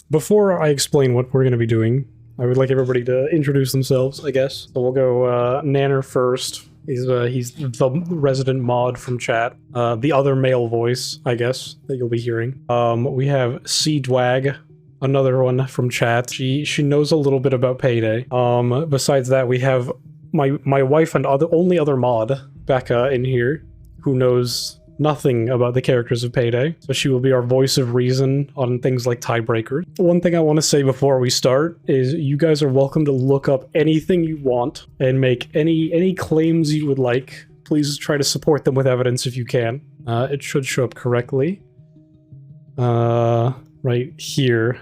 Before I explain what we're going to be doing, I would like everybody to introduce themselves, I guess. So we'll go Nanner first. He's the resident mod from chat. The other male voice, I guess, that you'll be hearing. We have C-Dwag, another one from chat. She knows a little bit about Payday. Besides that, we have my wife and only other mod, Becca, in here, who knows nothing about the characters of Payday. So she will be our voice of reason on things like Tiebreaker. One thing I want to say before we start is you guys are welcome to look up anything you want and make any claims you would like. Please try to support them with evidence if you can. It should show up correctly. Right here.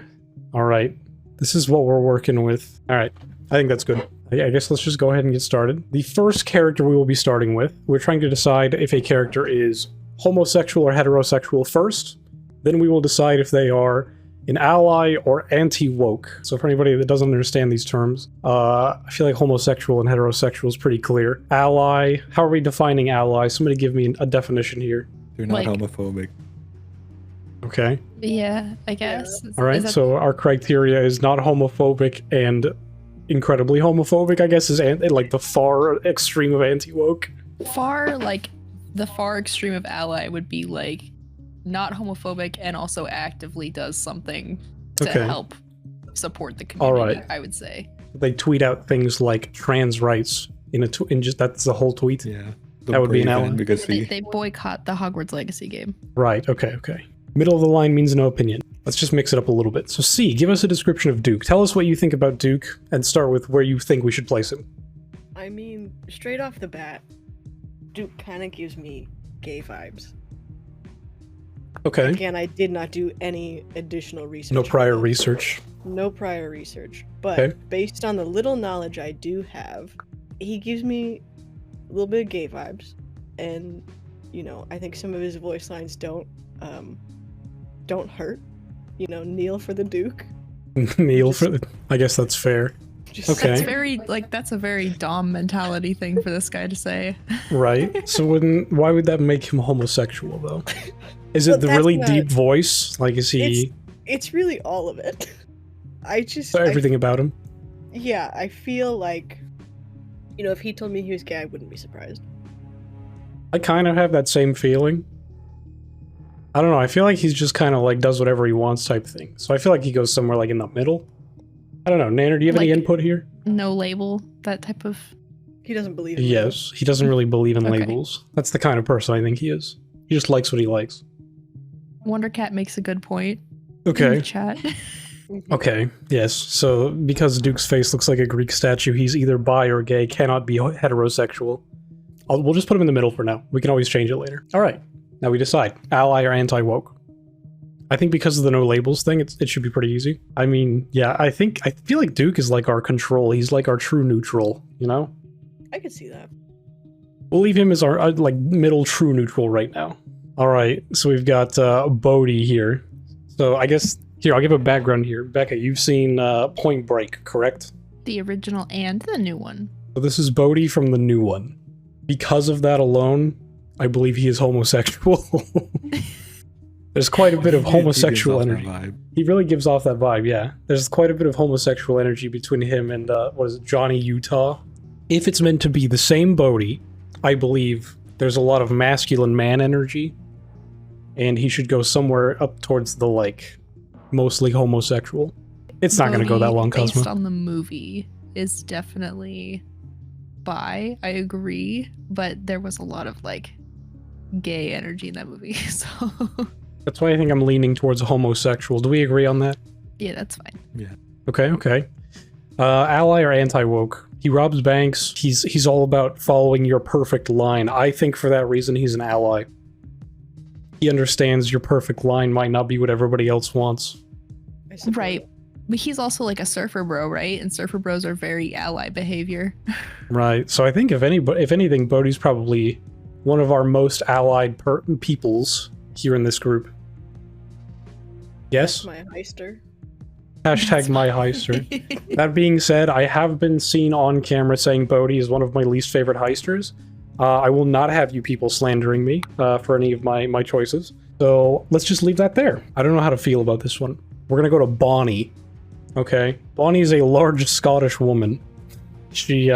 All right. This is what we're working with. All right. I think that's good. I guess let's just go ahead and get started. The first character we will be starting with, we're trying to decide if a character is homosexual or heterosexual first. Then we will decide if they are an ally or anti-woke. So for anybody that doesn't understand these terms, I feel like homosexual and heterosexual is pretty clear. Ally, how are we defining ally? Somebody give me a definition here. They're not homophobic. Okay. Yeah, I guess. All right, so our criteria is not homophobic and incredibly homophobic, I guess, is like the far extreme of anti-woke. The far extreme of ally would be like not homophobic and also actively does something to help support the community. All right. I would say they tweet out things like trans rights in just that's the whole tweet. Yeah, that would be an ally because they boycott the Hogwarts Legacy game. Right. Okay. Middle of the line means no opinion. Let's just mix it up a little bit. So C, give us a description of Duke. Tell us what you think about Duke and start with where you think we should place him. I mean, straight off the bat, Duke kind of gives me gay vibes. Okay. Again, I did not do any additional research. No prior research. No prior research. But based on the little knowledge I do have, he gives me a little bit of gay vibes. And, you know, I think some of his voice lines don't hurt. You know, kneel for the Duke. Kneel for the... I guess that's fair. Okay. That's a very Dom mentality thing for this guy to say. Right. So why would that make him homosexual though? Is it the really deep voice? Like, is he... It's really all of it. Everything about him? Yeah, I feel like, you know, if he told me he was gay, I wouldn't be surprised. I kind of have that same feeling. I don't know, I feel like he's just kind of like does whatever he wants type thing. So I feel like he goes somewhere like in the middle. I don't know, Nanner, do you have any input here? No label, that type of... He doesn't believe in labels. He doesn't really believe in labels. That's the kind of person I think he is. He just likes what he likes. Wondercat makes a good point. Okay. In the chat. Okay, yes. So because Duke's face looks like a Greek statue, he's either bi or gay, cannot be heterosexual. We'll just put him in the middle for now. We can always change it later. All right, now we decide. Ally or anti-woke? I think because of the no labels thing, it should be pretty easy. I mean, yeah, I feel like Duke is like our control. He's like our true neutral, you know? I could see that. We'll leave him as our like middle true neutral right now. All right, so we've got Bodhi here. So I guess, here, I'll give a background here. Becca, you've seen Point Break, correct? The original and the new one. So this is Bodhi from the new one. Because of that alone, I believe he is homosexual. There's quite a bit of homosexual energy. He really gives off that vibe, yeah. There's quite a bit of homosexual energy between him and, Johnny Utah. If it's meant to be the same Bodhi, I believe there's a lot of masculine man energy, and he should go somewhere up towards the, like, mostly homosexual. It's not going to go that long, Cosmo. Based on the movie is definitely bi, I agree, but there was a lot of, like, gay energy in that movie, so... That's why I think I'm leaning towards homosexual. Do we agree on that? Yeah, that's fine. Yeah. Okay. Ally or anti-woke? He robs banks. He's all about following your perfect line. I think for that reason he's an ally. He understands your perfect line might not be what everybody else wants. Right. But he's also like a surfer bro, right? And surfer bros are very ally behavior. Right. So I think if anything, Bodhi's probably one of our most allied peoples here in this group. Yes? My Heister. Hashtag my Heister. That being said, I have been seen on camera saying Bodhi is one of my least favorite Heisters. I will not have you people slandering me for any of my choices. So let's just leave that there. I don't know how to feel about this one. we're gonna go to Bonnie. Okay, Bonnie is a large Scottish woman. She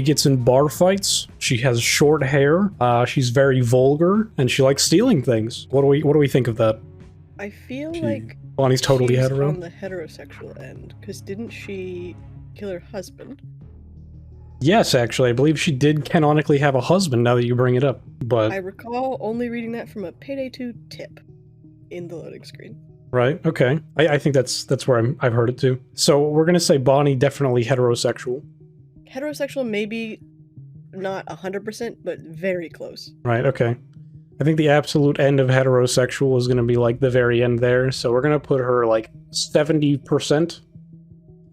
gets in bar fights. She has short hair. She's very vulgar, and she likes stealing things. What do we think of that? I feel like Bonnie's totally she's hetero. on the heterosexual end, because didn't she kill her husband? Yes, actually, I believe she did canonically have a husband. Now that you bring it up, but I recall only reading that from a Payday 2 tip in the loading screen. Right. Okay. I think that's where I've heard it too. So we're gonna say Bonnie definitely heterosexual. Heterosexual, maybe not 100%, but very close. Right. Okay. I think the absolute end of heterosexual is gonna be like the very end there. So we're gonna put her like 70%.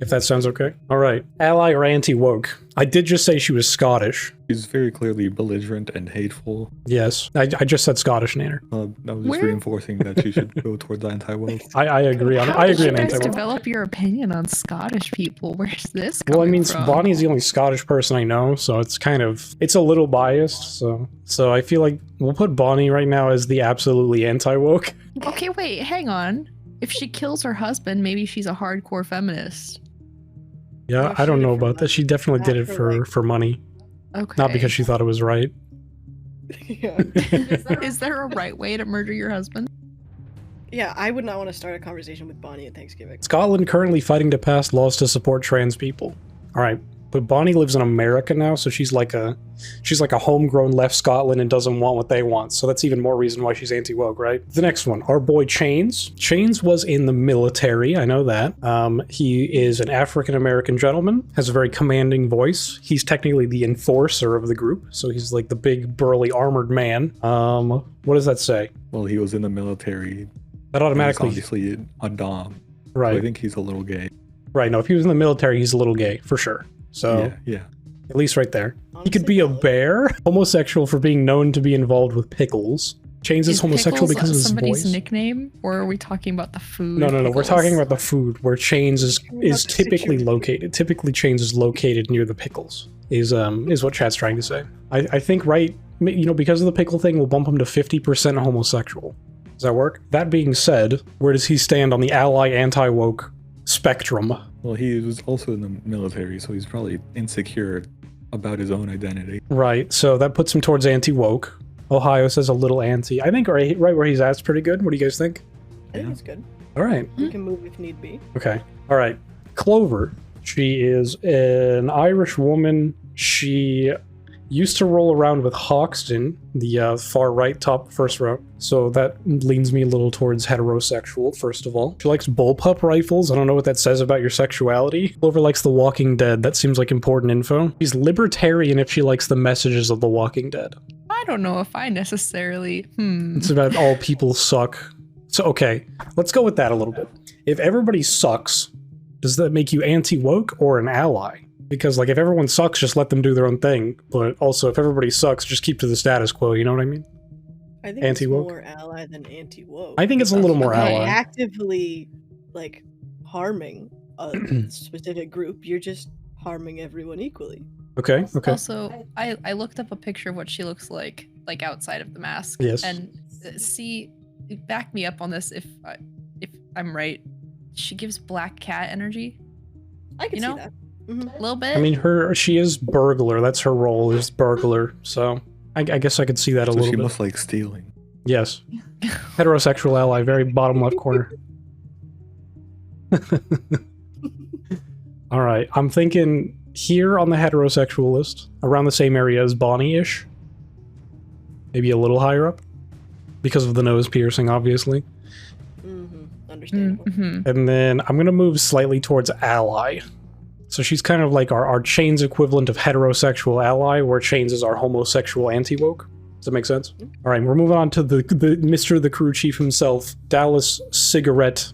If that sounds okay. All right. Ally or anti-woke? I did just say she was Scottish. She's very clearly belligerent and hateful. Yes. I just said Scottish, Nanner. I was just reinforcing that she should go towards anti-woke. I agree on How I agree on did you guys anti-woke. develop your opinion on Scottish people? Where's this coming Well, I mean, from? Bonnie's the only Scottish person I know, so it's a little biased. So I feel like we'll put Bonnie right now as the absolutely anti-woke. Okay, wait, hang on. If she kills her husband, maybe she's a hardcore feminist. Yeah, No, I don't she did know it for about that. money. She definitely did it Not for, for money, Okay. not because she thought it was right. Yeah. Is there a right way to murder your husband? Yeah, I would not want to start a conversation with Bonnie at Thanksgiving. Scotland currently fighting to pass laws to support trans people. All right, but Bonnie lives in America now, so she's like a homegrown left Scotland and doesn't want what they want. So that's even more reason why she's anti-woke, right? The next one, our boy Chains. Chains was in the military, I know that. He is an African-American gentleman, has a very commanding voice. He's technically the enforcer of the group, so he's like the big, burly, armored man. What does that say? Well, he was in the military. That automatically... He's obviously a dom. Right. So I think he's a little gay. Right, no, if he was in the military, he's a little gay, for sure. So, yeah. at least right there. He Honestly, could be a valid. bear, homosexual for being known to be involved with pickles. Chains is homosexual Pickles because of his somebody's voice. nickname, or are we talking about the food? No, we're pickles? talking about the food, where Chains is Talking about the typically situation. located. Typically, Chains is located near the pickles. Is what Chat's trying to say. I think because of the pickle thing, we'll bump him to 50% homosexual. Does that work? That being said, where does he stand on the ally anti-woke spectrum? Well, he was also in the military, so he's probably insecure about his own identity. Right, so that puts him towards anti-woke. Ohio says a little anti. I think right where he's at's pretty good. What do you guys think? I think it's good. All right. We can move if need be. Okay. All right. Clover. She is an Irish woman. She used to roll around with Hoxton, the far right top first row. So that leans me a little towards heterosexual, first of all. She likes bullpup rifles. I don't know what that says about your sexuality. Clover likes The Walking Dead. That seems like important info. She's libertarian if she likes the messages of The Walking Dead. I don't know if I necessarily. It's about all people suck. So, okay, let's go with that a little bit. If everybody sucks, does that make you anti-woke or an ally? Because, like, if everyone sucks, just let them do their own thing. But also, if everybody sucks, just keep to the status quo, you know what I mean? I think Anti-woke? it's more ally than anti-woke. I think it's a little more Okay. ally. Actively, like, harming a specific group. You're just harming everyone equally. Okay. Also, I looked up a picture of what she looks like outside of the mask. Yes. And back me up on this if I'm right. She gives black cat energy I can You see know? that. Mhm. a little bit. I mean, she is burglar. That's her role, is burglar. So, I guess I could see that a So little she bit. must like stealing. Yes. Heterosexual ally, very bottom left corner. All right. I'm thinking here on the heterosexual list, around the same area as Bonnie-ish. Maybe a little higher up. Because of the nose piercing, obviously. Understandable. Mhm. And then I'm going to move slightly towards ally. So she's kind of like our Chains equivalent of heterosexual ally, where Chains is our homosexual anti-woke. Does that make sense? All right, we're moving on to the Mr. the Crew Chief himself, Dallas Cigarette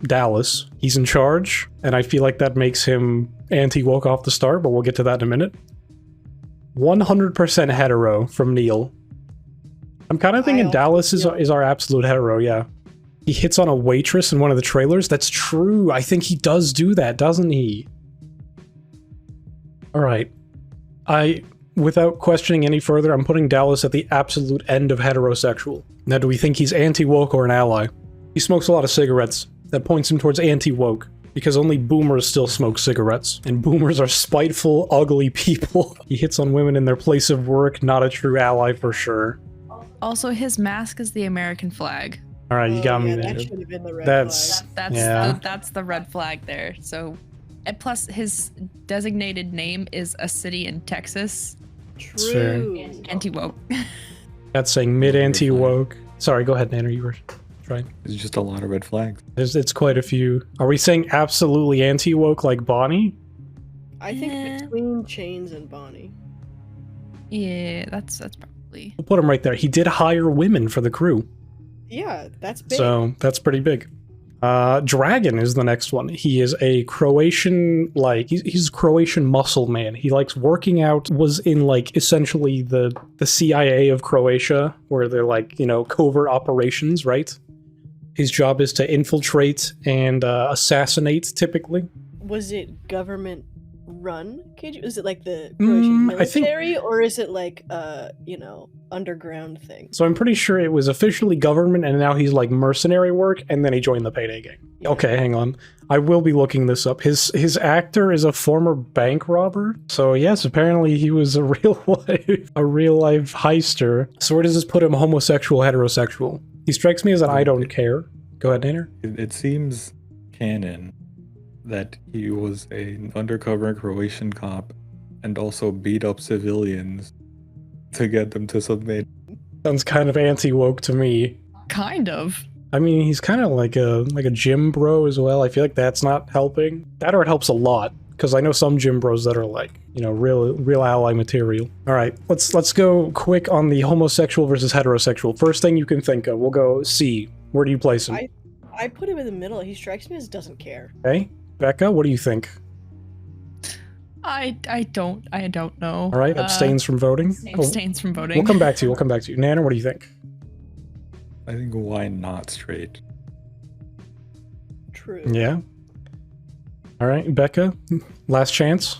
Dallas. He's in charge, and I feel like that makes him anti-woke off the start, but we'll get to that in a minute. 100% hetero from Neil. I'm kind of thinking Dallas is our absolute hetero, yeah. He hits on a waitress in one of the trailers. That's true. I think he does do that, doesn't he? All right. Without questioning any further, I'm putting Dallas at the absolute end of heterosexual. Now, do we think he's anti-woke or an ally? He smokes a lot of cigarettes. that points him towards anti-woke. Because only boomers still smoke cigarettes. And boomers are spiteful, ugly people. He hits on women in their place of work, not a true ally for sure. Also, his mask is the American flag. All right, you got me there. That should have been the red flag. That's the red flag there. So, and plus his designated name is a city in Texas. True. Anti-woke. That's saying mid-anti-woke. Sorry, go ahead, Nanner, you were trying. There's just a lot of red flags. It's quite a few. Are we saying absolutely anti-woke like Bonnie? I think between Chains and Bonnie. Yeah, that's probably. We'll put him right there. He did hire women for the crew. Yeah, that's big. So that's pretty big. Dragan is the next one. He is a Croatian, he's a Croatian muscle man. He likes working out, was in essentially the CIA of Croatia, where they're covert operations, right? His job is to infiltrate and assassinate, typically. Was it government run? Is it like the Croatian military, or is it underground thing? So I'm pretty sure it was officially government, and now he's mercenary work, and then he joined the payday gang. Yeah. Okay, hang on. I will be looking this up. His actor is a former bank robber. So yes, apparently he was a real life heister. So where does this put him? Homosexual, heterosexual? He strikes me as an I don't care. Go ahead, Nainer. It seems canon that he was an undercover Croatian cop and also beat up civilians to get them to submit. Sounds kind of anti-woke to me. Kind of. I mean, he's kind of like a gym bro as well. I feel like that's not helping. That or it helps a lot, because I know some gym bros that are real ally material. All right, let's go quick on the homosexual versus heterosexual. First thing you can think of, we'll go C. Where do you place him? I put him in the middle. He strikes me as doesn't care. Okay, Becca, what do you think? I don't know. All right, abstains from voting. Abstains from voting. We'll come back to you. Nana, what do you think? I think why not straight? True. Yeah. All right, Becca, last chance.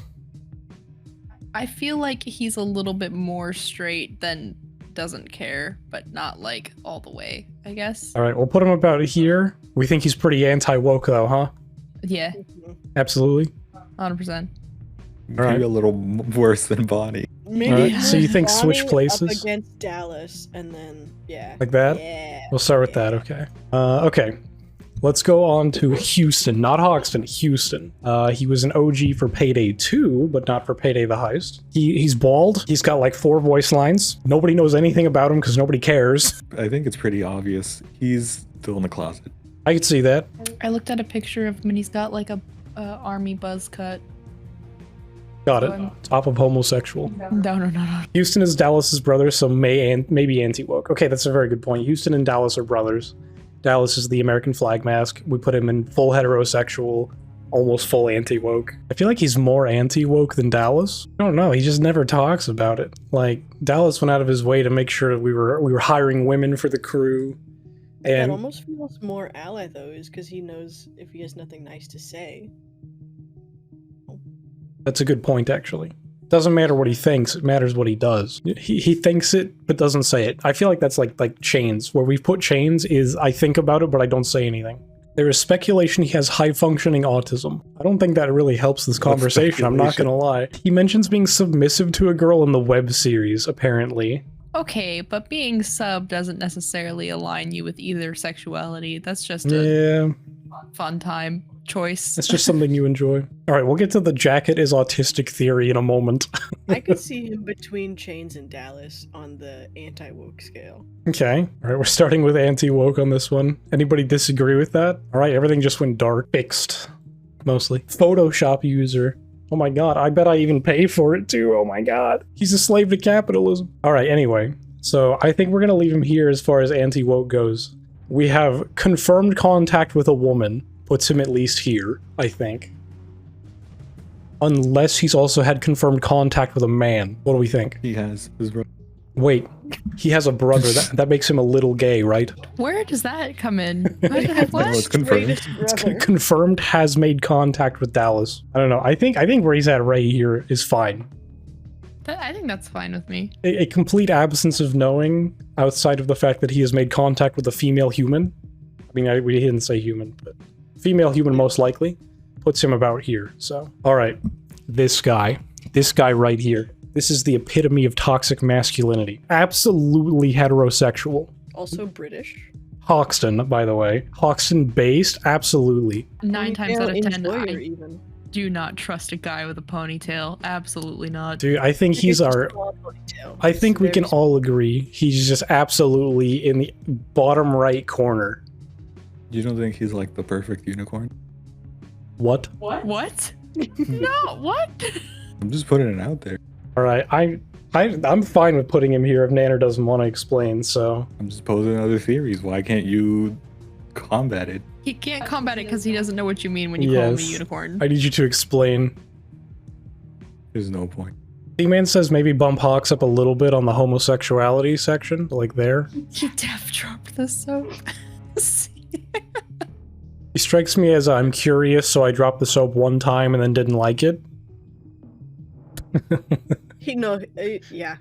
I feel like he's a little bit more straight than doesn't care, but not all the way, I guess. All right, we'll put him about here. We think he's pretty anti-woke though, huh? Yeah. Absolutely. 100%. Maybe a little worse than Bonnie. Maybe. All right, so you think Bonnie switch places? up against Dallas, and then like that? Yeah. We'll start with that. Okay. Okay. Let's go on to Houston, not Hoxton. Houston. He was an OG for Payday 2, but not for Payday the Heist. He's bald. He's got 4 voice lines. Nobody knows anything about him because nobody cares. I think it's pretty obvious. He's still in the closet. I could see that. I looked at a picture of him and he's got a army buzz cut. Got it. Top of homosexual. No. Houston is Dallas's brother, so maybe anti-woke. Okay, that's a very good point. Houston and Dallas are brothers. Dallas is the American flag mask. We put him in full heterosexual, almost full anti-woke. I feel like he's more anti-woke than Dallas. I don't know. He just never talks about it. Dallas went out of his way to make sure that we were hiring women for the crew. And that almost feels more ally though, is because he knows if he has nothing nice to say. That's a good point, actually. Doesn't matter what he thinks, it matters what he does. He thinks it, but doesn't say it. I feel like that's like Chains. Where we've put Chains is I think about it, but I don't say anything. There is speculation he has high-functioning autism. I don't think that really helps this conversation, I'm not gonna lie. He mentions being submissive to a girl in the web series, apparently. Okay, but being sub doesn't necessarily align you with either sexuality. That's just a fun time choice. It's just something you enjoy. All right, we'll get to the jacket is autistic theory in a moment. I could see him between Chains and Dallas on the anti-woke scale. Okay. All right, we're starting with anti-woke on this one. Anybody disagree with that? All right, everything just went dark. Fixed. Mostly. Photoshop user. Oh my god, I bet I even pay for it too. Oh my god. He's a slave to capitalism. All right, anyway. So I think we're going to leave him here as far as anti-woke goes. We have confirmed contact with a woman. Puts him at least here, I think. Unless he's also had confirmed contact with a man. What do we think? He has his brother. Wait, he has a brother. That makes him a little gay, right? Where does that come in? What? It's confirmed. It's confirmed has made contact with Dallas. I don't know. I think where he's at right here is fine. I think that's fine with me. A complete absence of knowing outside of the fact that he has made contact with a female human. I mean, we didn't say human, but female human most likely, puts him about here. So, all right, this guy right here. This is the epitome of toxic masculinity. Absolutely heterosexual. Also British. Hoxton, by the way. Hoxton based, absolutely. 9 times out of 10, I even. do not trust a guy with a ponytail. Absolutely not. Dude, I think he's our... I think we can all agree he's just absolutely in the bottom right corner. You don't think he's like the perfect unicorn? What? What? No, what? I'm just putting it out there. All right, I'm fine with putting him here if Nanner doesn't want to explain, so... I'm just posing other theories. Why can't you combat it? He can't combat it because he doesn't know what you mean when you call him a unicorn. I need you to explain. There's no point. D-Man says maybe bump Hawks up a little bit on the homosexuality section, like there. You def dropped the soap. He strikes me as I'm curious, so I dropped the soap one time and then didn't like it. Yeah.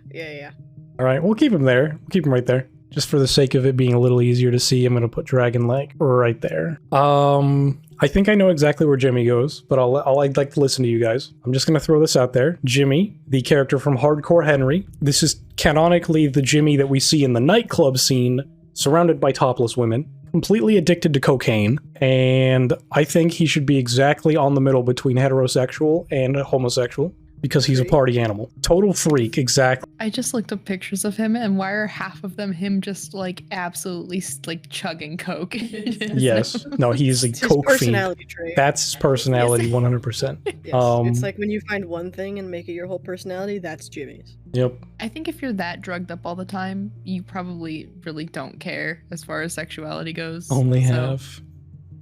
All right, we'll keep him there. We'll keep him right there. Just for the sake of it being a little easier to see, I'm going to put Dragan like right there. I think I know exactly where Jimmy goes, but I'd like to listen to you guys. I'm just going to throw this out there. Jimmy, the character from Hardcore Henry. This is canonically the Jimmy that we see in the nightclub scene, surrounded by topless women, completely addicted to cocaine, and I think he should be exactly on the middle between heterosexual and homosexual. Because he's a party animal. Total freak, exactly. I just looked up pictures of him, and why are half of them him just like absolutely like chugging coke? Yes. No, he's a coke fiend. Trait. That's his personality, 100%. Yes. It's like when you find one thing and make it your whole personality, that's Jimmy's. Yep. I think if you're that drugged up all the time, you probably really don't care as far as sexuality goes. Only have.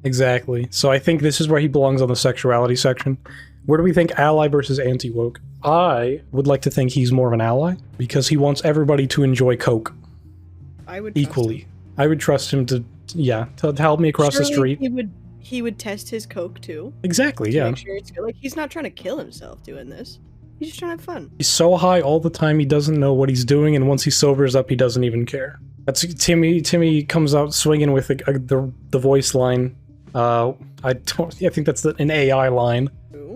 Exactly. So I think this is where he belongs on the sexuality section. Where do we think ally versus anti-woke? I would like to think he's more of an ally because he wants everybody to enjoy coke. I would equally. I would trust him to help me across the street. He would test his coke too. Exactly, yeah. Make sure it's good. Like he's not trying to kill himself doing this. He's just trying to have fun. He's so high all the time he doesn't know what he's doing, and once he sobers up, he doesn't even care. That's Timmy. Timmy comes out swinging with the voice line. I think that's an AI line.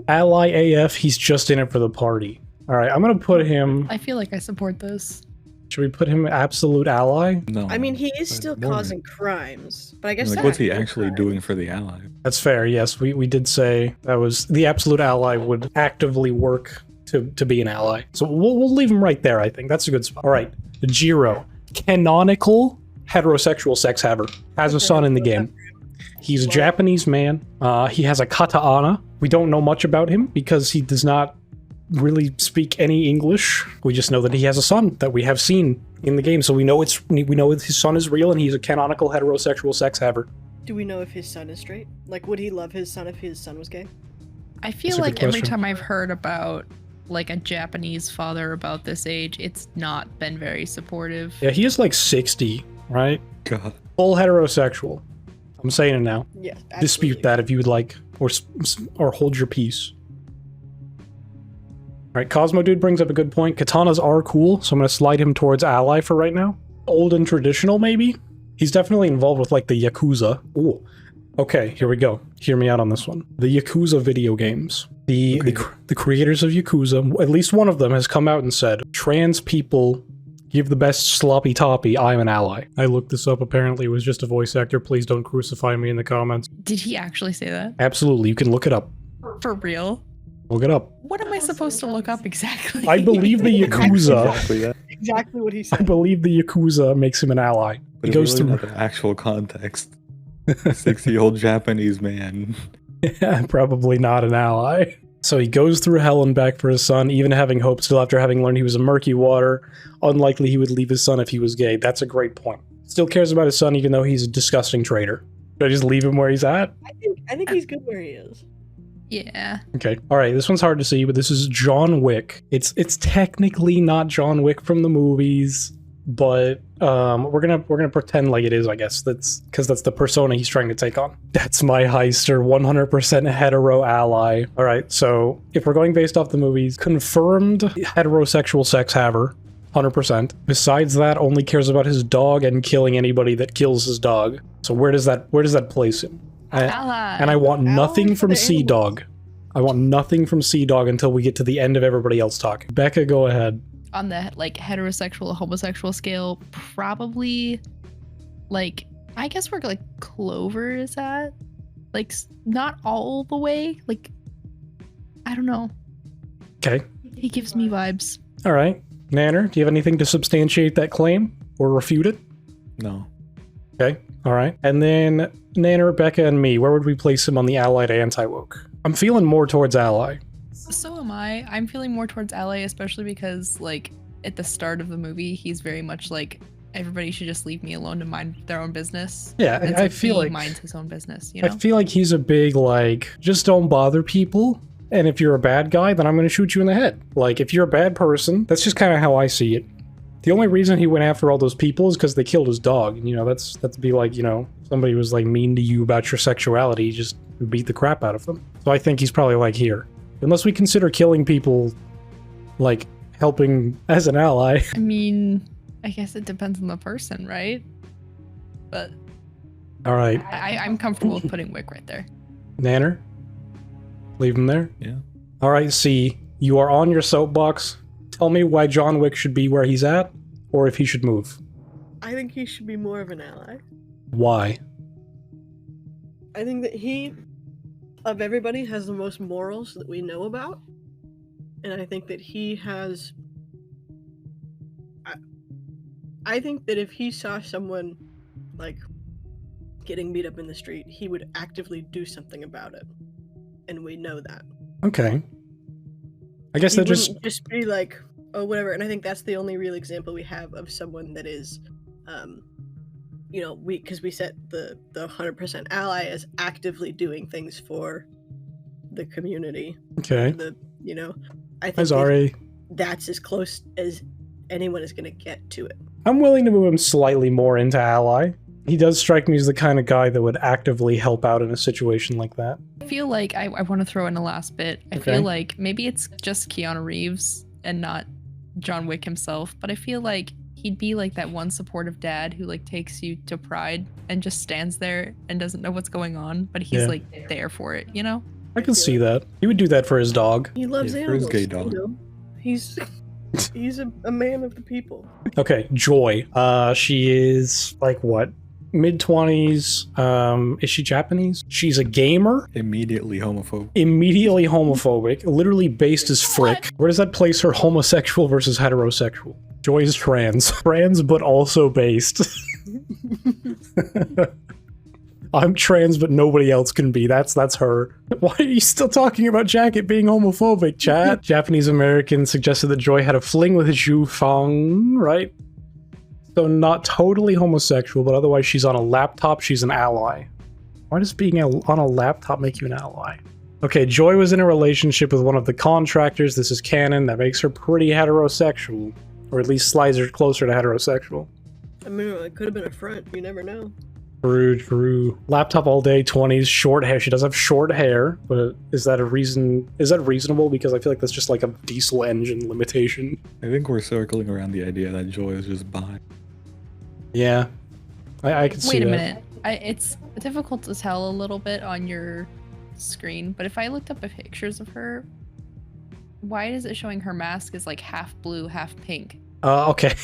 Ally AF, he's just in it for the party. All right, I'm gonna put him... I feel like I support this. Should we put him absolute ally? No. I mean, he is still causing crimes, but I guess... Like, what's he actually doing for the ally? That's fair, yes. We did say that was... The absolute ally would actively work to be an ally. So we'll leave him right there, I think. That's a good spot. All right, Jiro. Canonical heterosexual sex haver. Has a son in the game. He's a Japanese man. He has a katana. We don't know much about him because he does not really speak any English. We just know that he has a son that we have seen in the game, so we know his son is real and he's a canonical heterosexual sex haver. Do we know if his son is straight? Like, would he love his son if his son was gay? I feel like every time I've heard about like a Japanese father about this age, it's not been very supportive. Yeah, he is like 60, right? God. Full heterosexual. I'm saying it now. Yeah. Absolutely. Dispute that if you would like, or hold your peace. All right, Cosmo Dude brings up a good point. Katanas are cool, so I'm going to slide him towards ally for right now. Old and traditional, maybe? He's definitely involved with, like, the Yakuza. Ooh. Okay, here we go. Hear me out on this one. The Yakuza video games. The creators of Yakuza, at least one of them, has come out and said, trans people give the best sloppy toppy, I'm an ally. I looked this up, apparently it was just a voice actor. Please don't crucify me in the comments. Did he actually say that? Absolutely, you can look it up. For real? Look it up. What am I supposed to look up exactly? I believe the Yakuza. Exactly what he said. I believe the Yakuza makes him an ally. But he goes through the actual context. 60-year-old Japanese man. Yeah, probably not an ally. So he goes through hell and back for his son, even having hope still after having learned he was a murky water. Unlikely he would leave his son if he was gay. That's a great point. Still cares about his son even though he's a disgusting traitor. Should I just leave him where he's at? I think he's good where he is. Yeah. Okay. All right. This one's hard to see, but this is John Wick. It's technically not John Wick from the movies, but we're gonna pretend like it is. I guess that's because that's the persona he's trying to take on. That's my Heister, 100% hetero ally. All right. So if we're going based off the movies, confirmed heterosexual sex haver, 100%. Besides that, only cares about his dog and killing anybody that kills his dog. So where does that place him? Ally. And I want nothing for from the Sea Dog. I want nothing from Sea Dog until we get to the end of everybody else talking. Becca, go ahead. On the like heterosexual, homosexual scale, probably like I guess where like Clover is at. Like not all the way. Like I don't know. Okay. He gives me vibes. All right. Nanner, do you have anything to substantiate that claim or refute it? No. Okay. All right. And then Nanner, Becca, and me, where would we place him on the ally to anti-woke? I'm feeling more towards ally. So am I. I'm feeling more towards ally, especially because like at the start of the movie, he's very much like everybody should just leave me alone to mind their own business. Yeah, and I so feel he like minds his own business. You know. I feel like he's a big like just don't bother people. And if you're a bad guy, then I'm going to shoot you in the head. Like if you're a bad person, that's just kind of how I see it. The only reason he went after all those people is because they killed his dog. And, you know, that's be like, you know, somebody was like mean to you about your sexuality, just beat the crap out of them. So I think he's probably like here. Unless we consider killing people like helping as an ally. I mean, I guess it depends on the person, right? But All right. I'm comfortable with putting Wick right there. Nanner? Leave him there? Yeah. All right, C, you are on your soapbox. Tell me why John Wick should be where he's at, or if he should move. I think he should be more of an ally. Why? I think that he, of everybody, has the most morals that we know about. And I think that he has... I think that if he saw someone, like, getting beat up in the street, he would actively do something about it. And we know that. Okay. I guess He that wouldn't just be like, oh, whatever. And I think that's the only real example we have of someone that is, you know, because we set the 100% ally as actively doing things for the community. Okay. You know, I think Azari. that's as close as anyone is going to get to it. I'm willing to move him slightly more into ally. He does strike me as the kind of guy that would actively help out in a situation like that. I feel like I want to throw in a last bit. I feel like maybe it's just Keanu Reeves and not John Wick himself, but I feel like he'd be like that one supportive dad who like takes you to Pride and just stands there and doesn't know what's going on, but he's like there for it, you know? I can see that. He would do that for his dog. He loves For his animals. gay dog. You know? He's a man of the people. Okay, Joy. She is like what? Mid-20s. Is she Japanese? She's a gamer. Immediately homophobic. Immediately homophobic. Literally based as frick. Where does that place her homosexual versus heterosexual? Joy is trans. Trans, but also based. I'm trans, but nobody else can be. That's her. Why are you still talking about Jacket being homophobic, chat? Japanese American suggested that Joy had a fling with Zhu Fang, right? So not totally homosexual, but otherwise she's on a laptop, she's an ally. Why does being on a laptop make you an ally? Okay, Joy was in a relationship with one of the contractors. This is canon. That makes her pretty heterosexual. Or at least slides her closer to heterosexual. I mean, it could have been a front. You never know. True. Laptop all day, 20s, short hair. She does have short hair, but is that a reason? Is that reasonable? Because I feel like that's just like a diesel engine limitation. I think we're circling around the idea that Joy is just bi. Yeah, I can see that. Wait a minute. It's difficult to tell a little bit on your screen, but if I looked up pictures of her, why is it showing her mask is like half blue, half pink? Okay.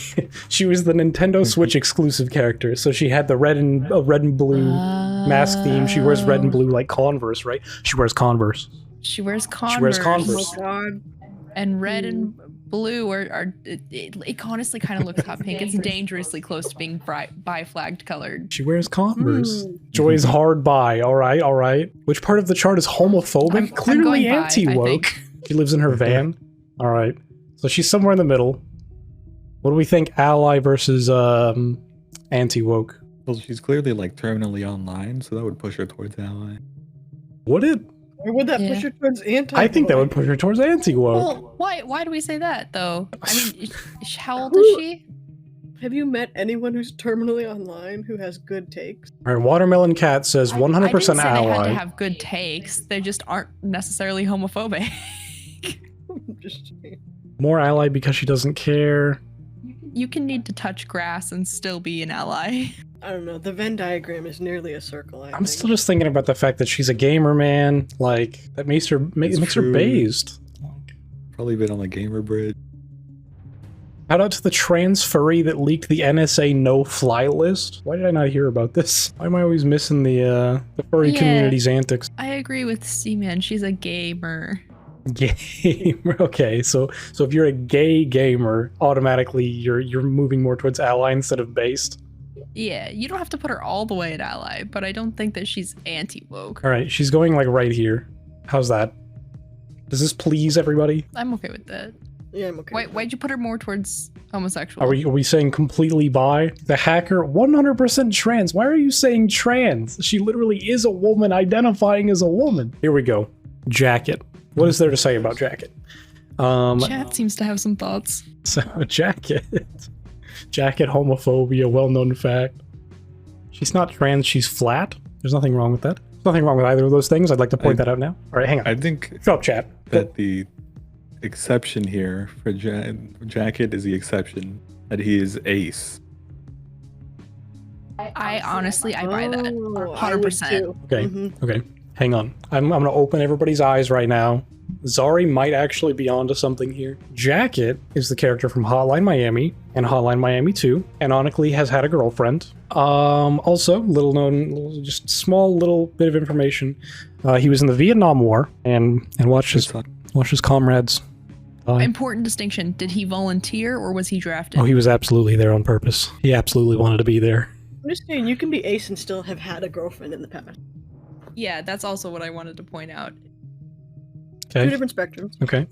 She was the Nintendo Switch exclusive character, so she had the red and blue mask theme. She wears red and blue like Converse, right? She wears Converse. She wears Converse. She wears Converse. Oh my god. And red and blue are it honestly kind of looks hot pink. It's dangerously close to being bi-flagged colored. She wears Converse. Joy's hard bi. All right. Which part of the chart is homophobic? Clearly anti-woke. She lives in her van. All right. So she's somewhere in the middle. What do we think? Ally versus anti-woke. Well, she's clearly like terminally online, so that would push her towards ally. Would it? Or would that push her towards anti? I think that would push her towards anti-woke. Well, why do we say that though? I mean, how old is she? Have you met anyone who's terminally online who has good takes? All right, Watermelon Cat says 100% I didn't say ally. they had to have good takes. They just aren't necessarily homophobic. Just More ally because she doesn't care. You can need to touch grass and still be an ally. I don't know. The Venn diagram is nearly a circle. I'm still just thinking about the fact that she's a gamer, man. Like, that makes her true. based. Probably been on the gamer bridge. Shout out to the transferee that leaked the NSA no-fly list. Why did I not hear about this? Why am I always missing the furry community's antics? I agree with C-Man. She's a gamer. Gamer. Okay, so if you're a gay gamer, automatically you're moving more towards ally instead of based. Yeah, you don't have to put her all the way at ally, but I don't think that she's anti-woke. All right, she's going like right here. How's that? Does this please everybody? I'm okay with that. Yeah, I'm okay. Why'd you put her more towards homosexual? Are we saying completely bi? The hacker, 100% trans. Why are you saying trans? She literally is a woman identifying as a woman. Here we go. Jacket. What is there to say about Jacket? Chat seems to have some thoughts. So, Jacket. Jacket homophobia, well-known fact. She's not trans, she's flat. There's nothing wrong with that. There's nothing wrong with either of those things. I'd like to point that out now. All right, hang on. I think Shut up, chat. that the exception here for Jacket is the exception, that he is ace. I honestly, I buy that. Oh, I would 100%. too. Okay, Mhm. okay. Hang on. I'm going to open everybody's eyes right now. Zari might actually be onto something here. Jacket is the character from Hotline Miami and Hotline Miami 2. Canonically has had a girlfriend. Also, little known, just small little bit of information. He was in the Vietnam War and watched his comrades die. Important distinction. Did he volunteer or was he drafted? Oh, he was absolutely there on purpose. He absolutely wanted to be there. I'm just saying, you can be ace and still have had a girlfriend in the past. Yeah, that's also what I wanted to point out. Okay. Two different spectrums. Okay.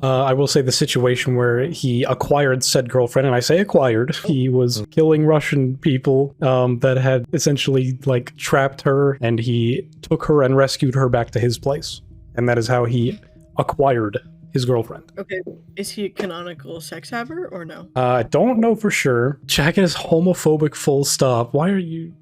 I will say the situation where he acquired said girlfriend, and I say acquired, he was killing Russian people that had essentially like trapped her, and he took her and rescued her back to his place. And that is how he acquired his girlfriend. Okay, is he a canonical sex haver or no? I don't know for sure. Jacket is homophobic full stop. Why are you...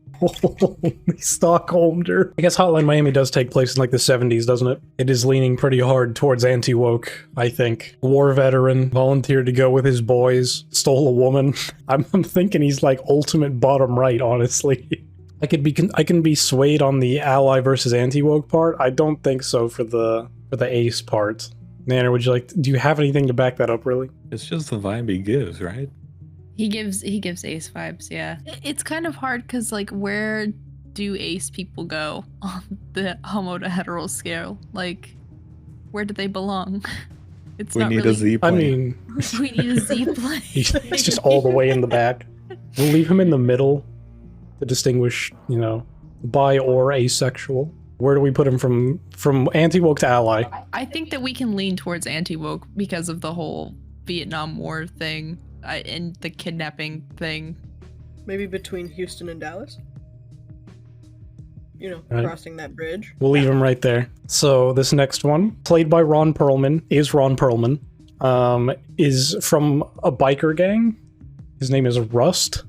Stockholmed her. I guess Hotline Miami does take place in like the 70s, doesn't it? It is leaning pretty hard towards anti-woke, I think. War veteran, volunteered to go with his boys, stole a woman. I'm thinking he's like ultimate bottom right, honestly. I can be swayed on the ally versus anti-woke part. I don't think so for the ace part. Nanner, would you like do you have anything to back that up, really? It's just the vibe he gives, right? He gives ace vibes, yeah. It's kind of hard because like where do ace people go on the homo to hetero scale? Like where do they belong? It's We not need really... a Z plane. I mean, we need a Z plane. he's just all the way in the back. We'll leave him in the middle to distinguish, you know, bi or asexual. Where do we put him from anti-woke to ally? I think that we can lean towards anti-woke because of the whole Vietnam War thing and the kidnapping thing. Maybe between Houston and Dallas? You know, Right. crossing that bridge. We'll leave him right there. So this next one, played by Ron Perlman, is from a biker gang. His name is Rust.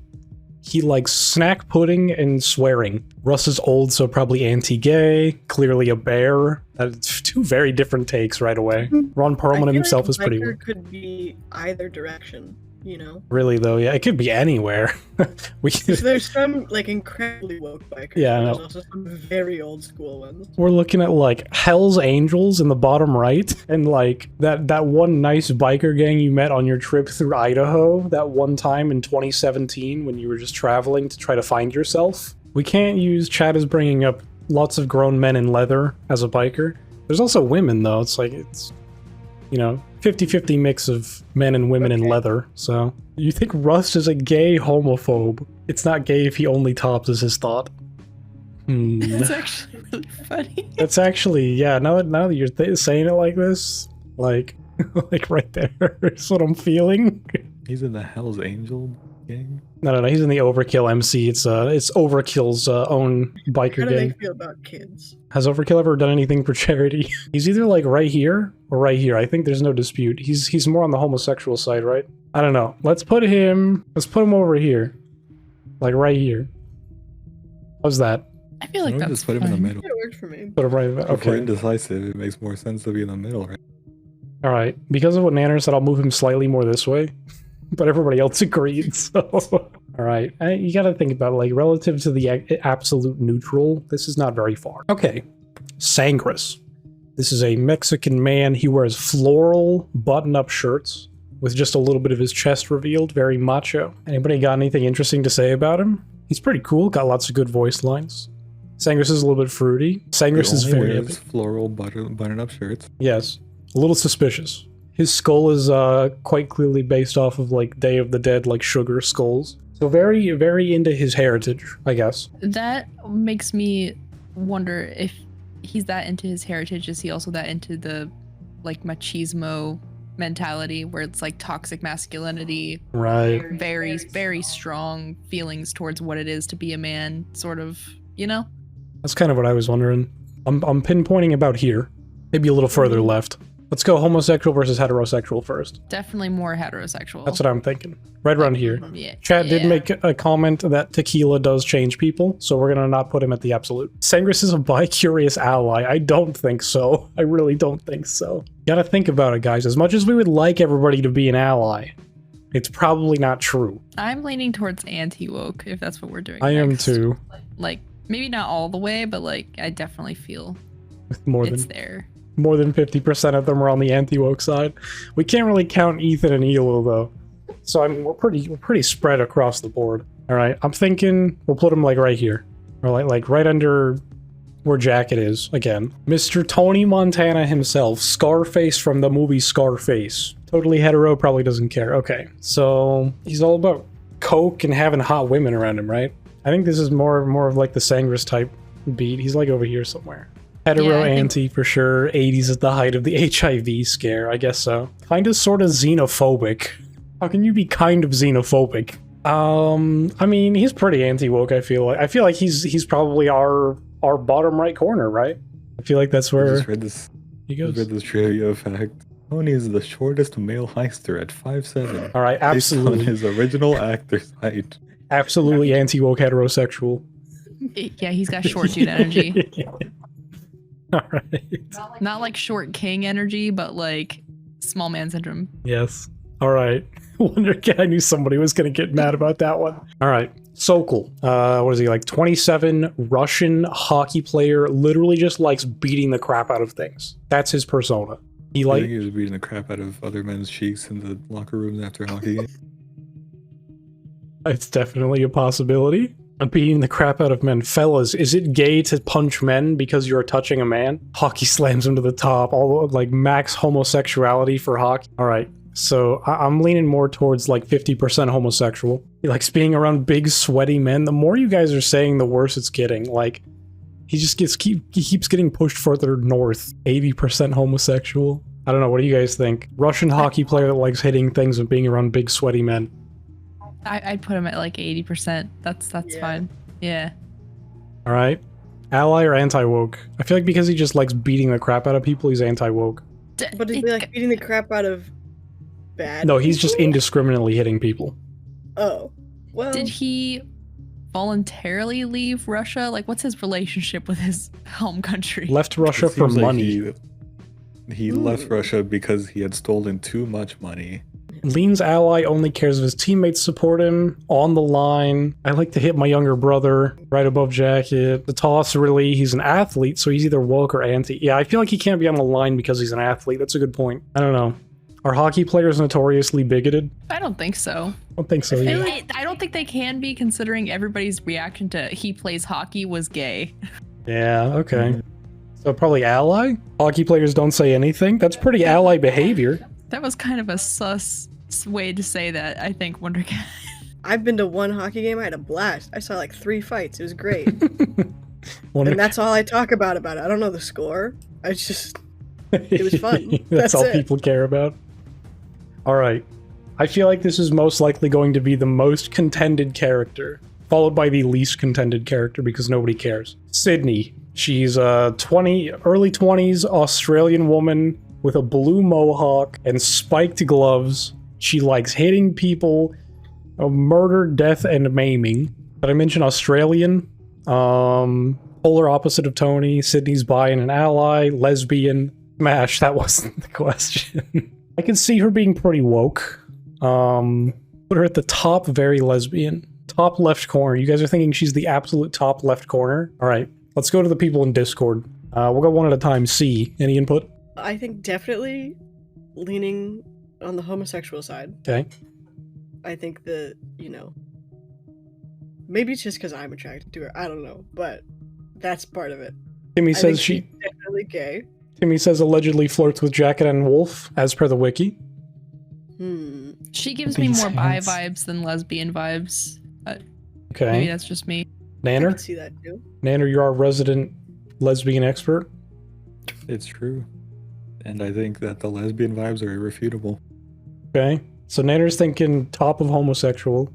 He likes snack pudding and swearing. Russ is old, so probably anti-gay, clearly a bear. That's two very different takes right away. Ron I Perlman feel himself like is pretty... biker could be either direction, you know? Really, though, yeah. It could be anywhere. we Because there's some, like, incredibly woke bikers. Yeah, I but there's know. also some very old school ones. We're looking at, like, Hell's Angels in the bottom right, and, like, that one nice biker gang you met on your trip through Idaho that one time in 2017 when you were just traveling to try to find yourself. We can't use Chad as bringing up lots of grown men in leather as a biker. There's also women, though. It's like, it's, you know, 50-50 mix of men and women in leather. So, you think Rust is a gay homophobe? It's not gay if he only tops is his thought. That's actually really funny. That's actually, yeah, now that you're saying it like this, like, like right there is what I'm feeling. He's in the Hell's Angel gang. No, he's in the Overkill MC. It's Overkill's own biker How do they gang. feel about kids? Has Overkill ever done anything for charity? He's either like right here or right here. I think there's no dispute. He's more on the homosexual side, right? I don't know. Let's put him over here. Like right here. How's that? I feel like Why don't we that's just put him in the fine. middle. It worked for me. Put him right about. If we're Okay. indecisive, it makes more sense to be in the middle, right? All right. Because of what Nanner said, I'll move him slightly more this way. but everybody else agreed, so... All right, you gotta think about it, like, relative to the absolute neutral, this is not very far. Okay, Sangres. This is a Mexican man. He wears floral button-up shirts with just a little bit of his chest revealed, very macho. Anybody got anything interesting to say about him? He's pretty cool, got lots of good voice lines. Sangres is a little bit fruity. Sangres is very epic. Floral button-up shirts. Yes, a little suspicious. His skull is quite clearly based off of like Day of the Dead, like sugar skulls. So very, very into his heritage, I guess. That makes me wonder if he's that into his heritage. Is he also that into the like machismo mentality where it's like toxic masculinity? Right. Very, very strong feelings towards what it is to be a man, sort of, you know? That's kind of what I was wondering. I'm pinpointing about here. Maybe a little further left. Let's go homosexual versus heterosexual first. Definitely more heterosexual. That's what I'm thinking. Right around here. Yeah. Chad did make a comment that tequila does change people, so we're gonna not put him at the absolute. Sangres is a bi-curious ally. I don't think so. I really don't think so. Gotta think about it, guys. As much as we would like everybody to be an ally, it's probably not true. I'm leaning towards anti-woke, if that's what we're doing next. Am too. Like, maybe not all the way, but like, I definitely feel it's there. More than 50% of them are on the anti-woke side. We can't really count Ethan and Elo though, so we're pretty spread across the board. All right, I'm thinking we'll put him like right here, or like right under where Jacket is again. Mr. Tony Montana himself, Scarface from the movie Scarface. Totally hetero, probably doesn't care. Okay, so he's all about coke and having hot women around him, right? I think this is more of like the Sangres type beat. He's like over here somewhere. Hetero anti for sure. 80s at the height of the HIV scare, I guess so. Kind of sort of xenophobic. How can you be kind of xenophobic? I mean, he's pretty anti-woke, I feel like. I feel like he's probably our bottom right corner, right? I feel like that's where he goes. I read this trivia fact. Tony is the shortest male heister at 5'7". All right, absolutely. Based on his original actor's height. Absolutely anti-woke heterosexual. Yeah, he's got short dude energy. All right. Not like short king energy, but like small man syndrome. Yes. All right. I knew somebody was going to get mad about that one. All right. Sokol. What is he, like 27, Russian hockey player, literally just likes beating the crap out of things. That's his persona. I think he was beating the crap out of other men's cheeks in the locker rooms after a hockey game. It's definitely a possibility. Beating the crap out of men. Fellas, is it gay to punch men because you're touching a man? Hockey slams him to the top. All like max homosexuality for hockey. All right, so I'm leaning more towards like 50% homosexual. He likes being around big sweaty men. The more you guys are saying, the worse it's getting. Like he just keeps getting pushed further north. 80% homosexual. I don't know. What do you guys think? Russian hockey player that likes hitting things and being around big sweaty men. I'd put him at like 80%. That's fine. Yeah. All right. Ally or anti-woke? I feel like because he just likes beating the crap out of people, he's anti-woke. But is he like beating the crap out of bad No, he's people? just indiscriminately hitting people. Oh. Well. Did he voluntarily leave Russia? Like, what's his relationship with his home country? Left Russia for money. He left Russia because he had stolen too much money. Lean's ally only cares if his teammates support him. On the line. I like to hit my younger brother. Right above Jacket. The toss, really, he's an athlete, so he's either woke or anti. Yeah, I feel like he can't be on the line because he's an athlete. That's a good point. I don't know. Are hockey players notoriously bigoted? I don't think so. I don't think so, yeah. I don't think they can be, considering everybody's reaction to he plays hockey was gay. Yeah, okay. So probably ally? Hockey players don't say anything? That's pretty ally behavior. That was kind of a sus way to say that, I think, Wondercat. I've been to one hockey game. I had a blast. I saw like 3 fights. It was great. And that's all I talk about it. I don't know the score. It was fun. That's all people care about. All right. I feel like this is most likely going to be the most contended character, followed by the least contended character because nobody cares. Sydney. She's a early 20s Australian woman with a blue mohawk and spiked gloves. She likes hitting people, murder, death, and maiming. Did I mention Australian? Polar opposite of Tony. Sydney's bi and an ally. Lesbian. Smash, that wasn't the question. I can see her being pretty woke. Put her at the top, very lesbian. Top left corner. You guys are thinking she's the absolute top left corner? All right, let's go to the people in Discord. We'll go one at a time. C, any input? I think definitely leaning on the homosexual side. Okay. I think that, maybe it's just because I'm attracted to her. I don't know, but that's part of it. Timmy I says think she's definitely gay. Timmy says allegedly flirts with Jacket and Wolf, as per the wiki. She gives me more bi vibes than lesbian vibes. Okay. Maybe that's just me. I Nanner? can see that too. Nanner, you're our resident lesbian expert. It's true. And I think that the lesbian vibes are irrefutable. Okay. So Nanner's thinking top of homosexual.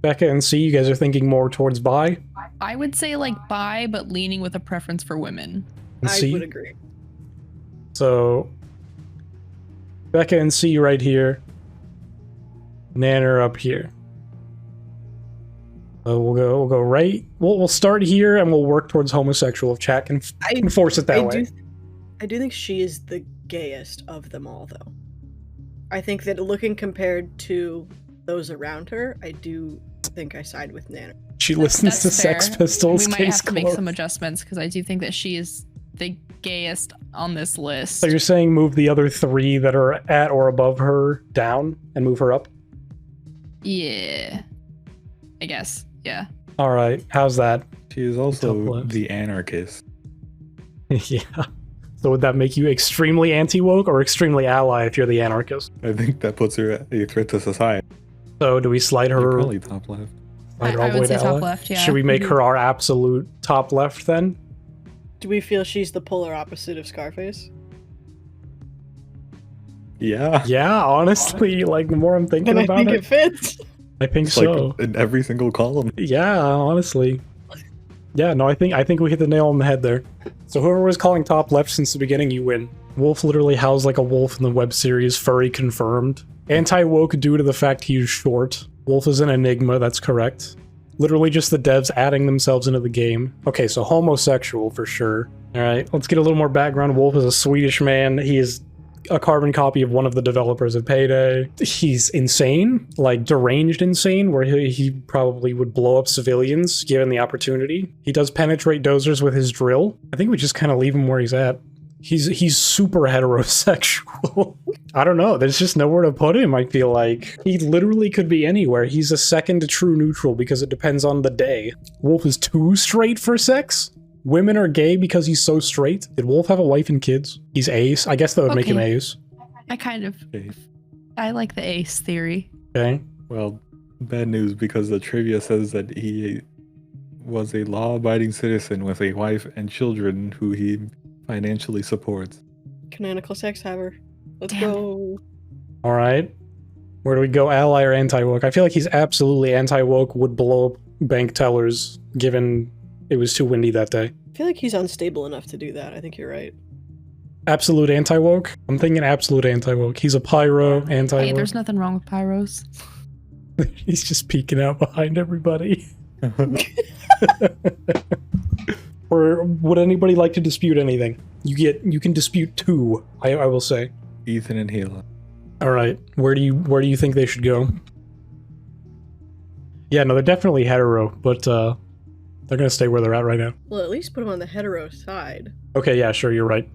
Becca and C, you guys are thinking more towards bi? I would say like bi, but leaning with a preference for women. And I C? would agree. So Becca and C right here. Nanner up here. So we'll go right. We'll start here and we'll work towards homosexual if chat can force it that way. I do think she is the gayest of them all, though. I think that looking compared to those around her, I do think I side with Nana. She listens to That's fair. Sex Pistols. We might Case have to make closed. some adjustments because I do think that she is the gayest on this list. So you're saying move the other three that are at or above her down and move her up? Yeah. I guess. Yeah. All right. How's that? She is Top also left. the anarchist. Yeah. So would that make you extremely anti-woke or extremely ally if you're the anarchist? I think that puts her a threat to society. So do we slide her, Probably top left. slide her all I the way would say to top ally? left, yeah. Should we make her our absolute top left then? Do we feel she's the polar opposite of Scarface? Yeah. Yeah, honestly, like the more I'm thinking Then I about think it, it fits. I think It's so. like in every single column. Yeah, honestly. Yeah, no, I think we hit the nail on the head there. So whoever was calling top left since the beginning, you win. Wolf literally howls like a wolf in the web series, furry confirmed. Anti-woke due to the fact he's short. Wolf is an enigma, that's correct. Literally just the devs adding themselves into the game. Okay, so homosexual for sure. Alright, let's get a little more background. Wolf is a Swedish man. He is a carbon copy of one of the developers of Payday. He's insane, like deranged insane, where he probably would blow up civilians given the opportunity. He does penetrate dozers with his drill. I think we just kind of leave him where he's at. He's super heterosexual. I don't know. There's just nowhere to put him, I feel like. He literally could be anywhere. He's a second true neutral because it depends on the day. Wolf is too straight for sex? Women are gay because he's so straight? Did Wolf have a wife and kids? He's ace. I guess that would make him Okay. ace. I like the ace theory. Okay. Well, bad news because the trivia says that he was a law-abiding citizen with a wife and children who he financially supports. Canonical sex haver. Let's Damn. go. All right. Where do we go, ally or anti-woke? I feel like he's absolutely anti-woke, would blow up bank tellers given it was too windy that day. I feel like he's unstable enough to do that. I think you're right. Absolute anti-woke? I'm thinking absolute anti-woke. He's a pyro, Hey, anti-woke. there's nothing wrong with pyros. He's just peeking out behind everybody. Or would anybody like to dispute anything? You can dispute two, I will say. Ethan and Hela. All right. Where do you think they should go? Yeah, no, they're definitely hetero, but they're gonna stay where they're at right now. Well, at least put him on the hetero side. Okay, yeah, sure, you're right.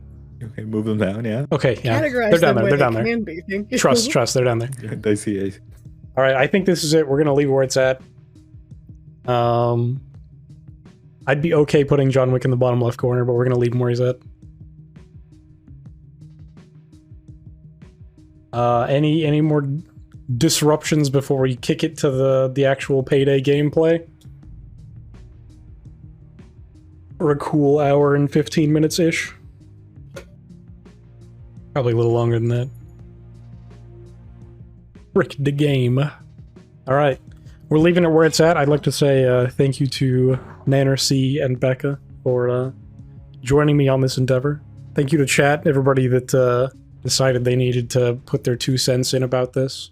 Okay, move them down, yeah? Okay, yeah, Categorize they're them down there. where They're down they there. can be. Thank you. Trust, they're down there. I see ace. All right, I think this is it. We're gonna leave it where it's at. I'd be okay putting John Wick in the bottom left corner, but we're gonna leave him where he's at. Any more disruptions before we kick it to the actual Payday gameplay? For a cool hour and 15 minutes ish. Probably a little longer than that. Frick the game. All right, we're leaving it where it's at. I'd like to say thank you to Nanner, C, and Becca for joining me on this endeavor. Thank you to chat, everybody that decided they needed to put their 2 cents in about this.